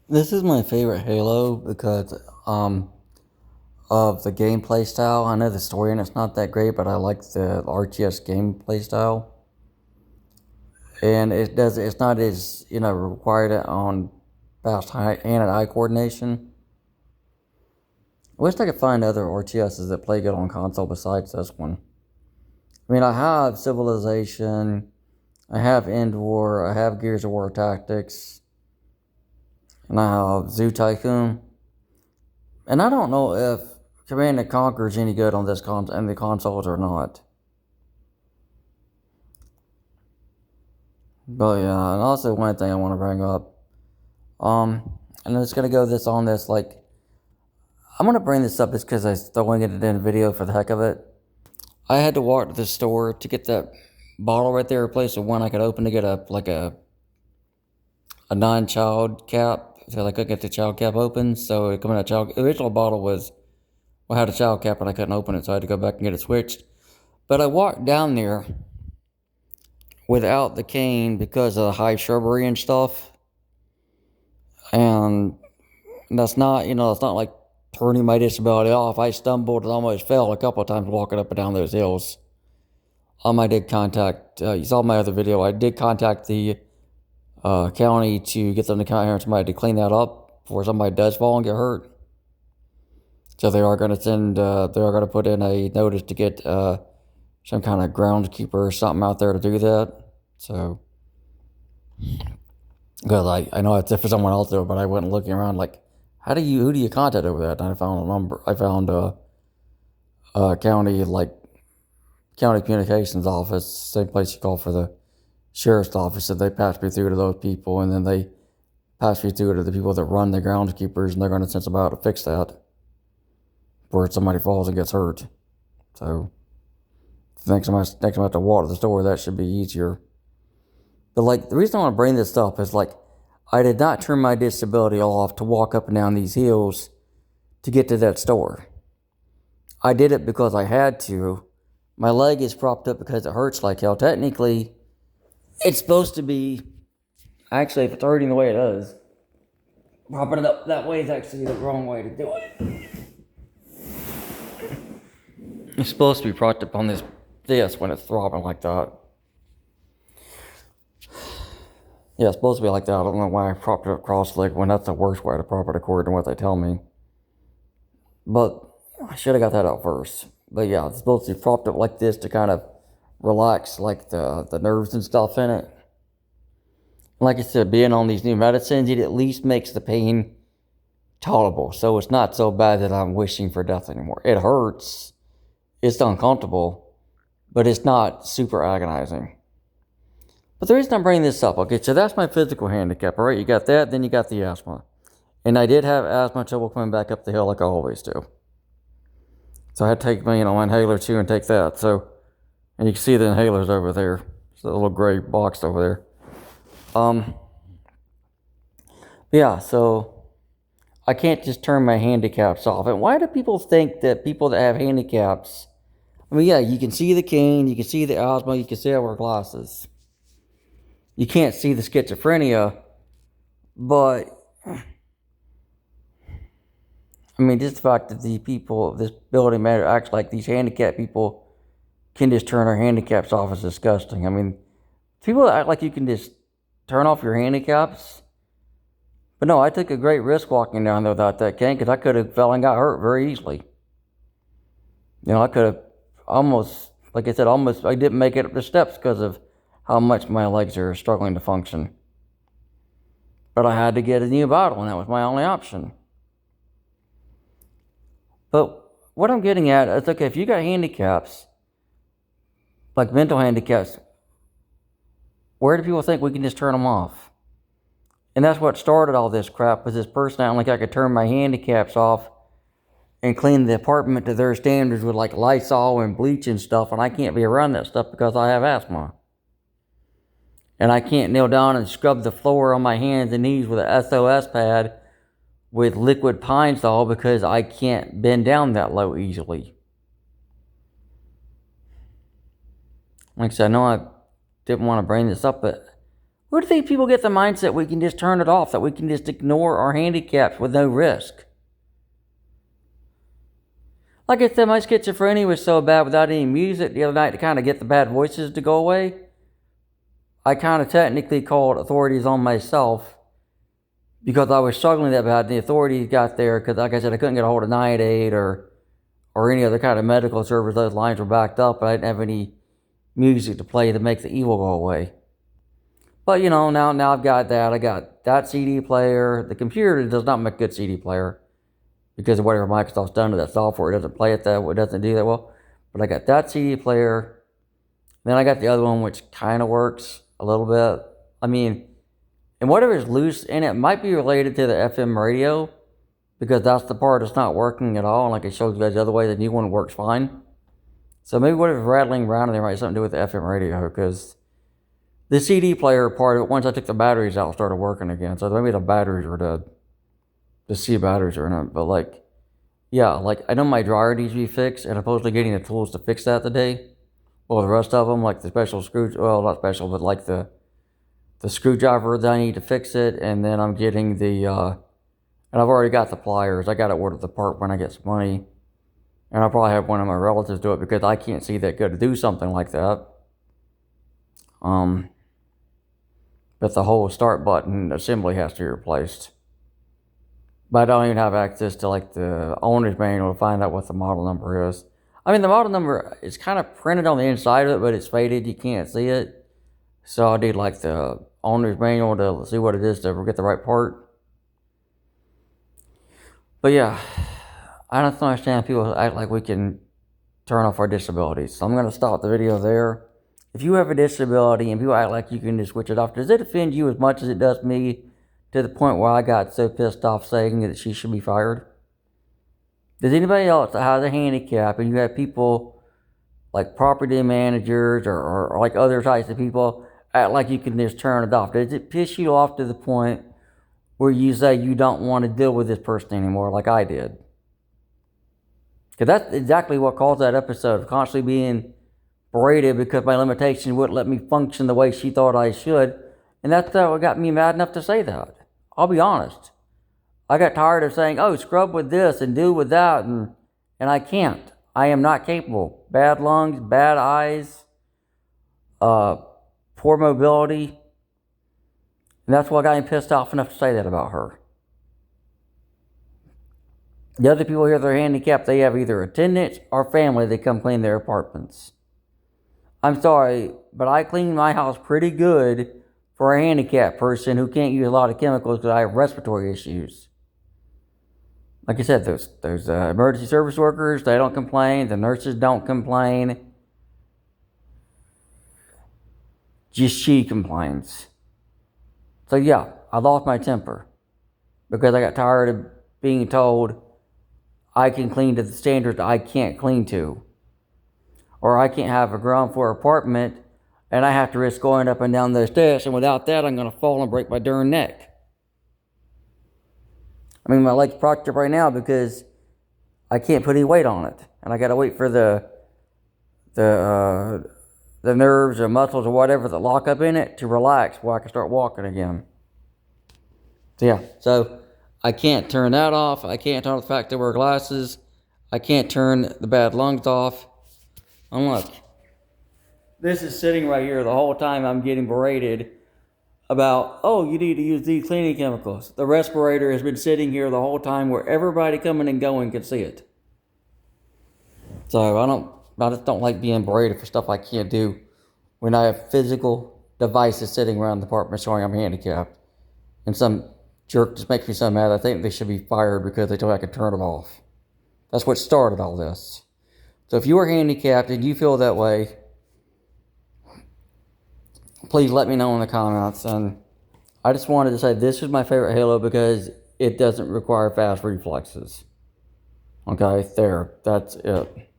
This is my favorite Halo because of the gameplay style. I know the story and it's not that great, but I like the RTS gameplay style. And it's not as, required on fast hand and eye coordination. I wish I could find other RTSs that play good on console besides this one. I mean, I have Civilization, I have End War, I have Gears of War Tactics, and I have Zoo Tycoon. And I don't know if Command and Conquer is any good on this and the consoles or not. But yeah, and also one thing I want to bring up, and I'm just gonna go this on this like I'm gonna bring this up just because I still want to get it in a video for the heck of it. I had to walk to the store to get that bottle right there replaced with one I could open to get a non-child cap. So I couldn't get the child cap open, so it coming out child. The original bottle had a child cap, but I couldn't open it, so I had to go back and get it switched. But I walked down there without the cane because of the high shrubbery and stuff, and that's not that's not like turning my disability off. I stumbled and almost fell a couple of times walking up and down those hills. I did contact. You saw my other video. I did contact the county to get them to come here somebody to clean that up before somebody does fall and get hurt. So they are going to send. They are going to put in a notice to get some kind of groundskeeper or something out there to do that. So, because I know it's if someone else do it, but I went looking around like, who do you contact over that? And I found a number. I found county county communications office, same place you call for the sheriff's office. And they passed me through to those people, and then they passed me through to the people that run the groundskeepers, and they're going to send somebody out to fix that where somebody falls and gets hurt. So next time I have to walk to the store, that should be easier. But the reason I want to bring this up is I did not turn my disability off to walk up and down these hills to get to that store. I did it because I had to. My leg is propped up because it hurts like hell. Technically, it's supposed to be, actually, if it's hurting the way it is, propping it up that way is actually the wrong way to do it. It's supposed to be propped up on this when it's throbbing like that. Yeah, it's supposed to be like that. I don't know why I propped it up cross-legged when that's the worst way to prop it according to what they tell me. But I should have got that out first. But yeah, it's supposed to be propped up like this to kind of relax the nerves and stuff in it. Like I said, being on these new medicines, it at least makes the pain tolerable. So it's not so bad that I'm wishing for death anymore. It hurts. It's uncomfortable. But it's not super agonizing. But the reason I'm bringing this up, okay, so that's my physical handicap, all right? You got that, then you got the asthma. And I did have asthma trouble coming back up the hill like I always do. So I had to take my inhaler too and take that. So, and you can see the inhalers over there. It's a little gray box over there. Yeah, so I can't just turn my handicaps off. And why do people think that people that have handicaps, I mean, yeah, you can see the cane, you can see the asthma, you can see I wear glasses. You can't see the schizophrenia, but I mean, just the fact that the people of this building matter act like these handicapped people can just turn their handicaps off is disgusting. I mean, people that act like you can just turn off your handicaps. But no, I took a great risk walking down there without that cane because I could have fell and got hurt very easily. I could have almost, like I said, I didn't make it up the steps because of how much my legs are struggling to function. But I had to get a new bottle, and that was my only option. But what I'm getting at is, okay, if you got handicaps, like mental handicaps, where do people think we can just turn them off? And that's what started all this crap, was this person acting like I could turn my handicaps off and clean the apartment to their standards with Lysol and bleach and stuff, and I can't be around that stuff because I have asthma. And I can't kneel down and scrub the floor on my hands and knees with an SOS pad with liquid Pine Sol because I can't bend down that low easily. Like I said, I know I didn't want to bring this up, but Where do these people get the mindset we can just turn it off, that we can just ignore our handicaps with no risk? Like I said, my schizophrenia was so bad without any music the other night to kind of get the bad voices to go away. I kind of technically called authorities on myself because I was struggling that bad. The authorities got there because, like I said, I couldn't get a hold of 988 or any other kind of medical service. Those lines were backed up, but I didn't have any music to play to make the evil go away. But, you know, now I've got that. I got that CD player. The computer does not make a good CD player because of whatever Microsoft's done to that software. It doesn't play it that way. It doesn't do that well. But I got that CD player. Then I got the other one, which kind of works a little bit. I mean, and whatever is loose in it might be related to the FM radio, because that's the part that's not working at all. And like it shows you guys the other way, the new one works fine. So maybe whatever's rattling around in there might have something to do with the FM radio, because the CD player part of it, once I took the batteries out, started working again. So maybe the batteries were dead. The C batteries are in it. But like, yeah, like I know my dryer needs to be fixed, and I'm supposed to be getting the tools to fix that today. Well, the rest of them, like the special screw, well, not special, but like the screwdriver that I need to fix it. And then I'm getting the, and I've already got the pliers. I got to order the part when I get some money. And I'll probably have one of my relatives do it because I can't see that good to do something like that. But the whole start button assembly has to be replaced. But I don't even have access to like the owner's manual to find out what the model number is. I mean, the model number is kind of printed on the inside of it, but it's faded. You can't see it. So I need like the owner's manual to see what it is to get the right part. But yeah, I don't understand people act like we can turn off our disabilities. So I'm going to stop the video there. If you have a disability and people act like you can just switch it off, does it offend you as much as it does me, to the point where I got so pissed off saying that she should be fired? Does anybody else that has a handicap, and you have people like property managers or like other types of people act like you can just turn it off? Does it piss you off to the point where you say you don't want to deal with this person anymore like I did? Because that's exactly what caused that episode of constantly being berated because my limitation wouldn't let me function the way she thought I should. And that's what got me mad enough to say that. I'll be honest. I got tired of saying, oh, scrub with this and do with that, and I can't. I am not capable. Bad lungs, bad eyes, poor mobility. And that's what got me pissed off enough to say that about her. The other people here that are handicapped, they have either attendants or family that come clean their apartments. I'm sorry, but I clean my house pretty good for a handicapped person who can't use a lot of chemicals because I have respiratory issues. Like I said, those emergency service workers, they don't complain. The nurses don't complain. Just she complains. So yeah, I lost my temper because I got tired of being told I can clean to the standards I can't clean to. Or I can't have a ground floor apartment and I have to risk going up and down those steps, and without that I'm going to fall and break my darn neck. I mean, my leg's propped up right now because I can't put any weight on it. And I got to wait for the nerves or muscles or whatever that lock up in it to relax before I can start walking again. So yeah, so I can't turn that off. I can't turn off the fact that I wear glasses. I can't turn the bad lungs off. And look, this is sitting right here the whole time I'm getting berated about, oh, you need to use these cleaning chemicals. The respirator has been sitting here the whole time where everybody coming and going can see it. So I just don't like being berated for stuff I can't do when I have physical devices sitting around the apartment showing I'm handicapped. And some jerk just makes me so mad. I think they should be fired because they told me I could turn it off. That's what started all this. So if you are handicapped and you feel that way, please let me know in the comments. And I just wanted to say this is my favorite Halo because it doesn't require fast reflexes. Okay, there, that's it.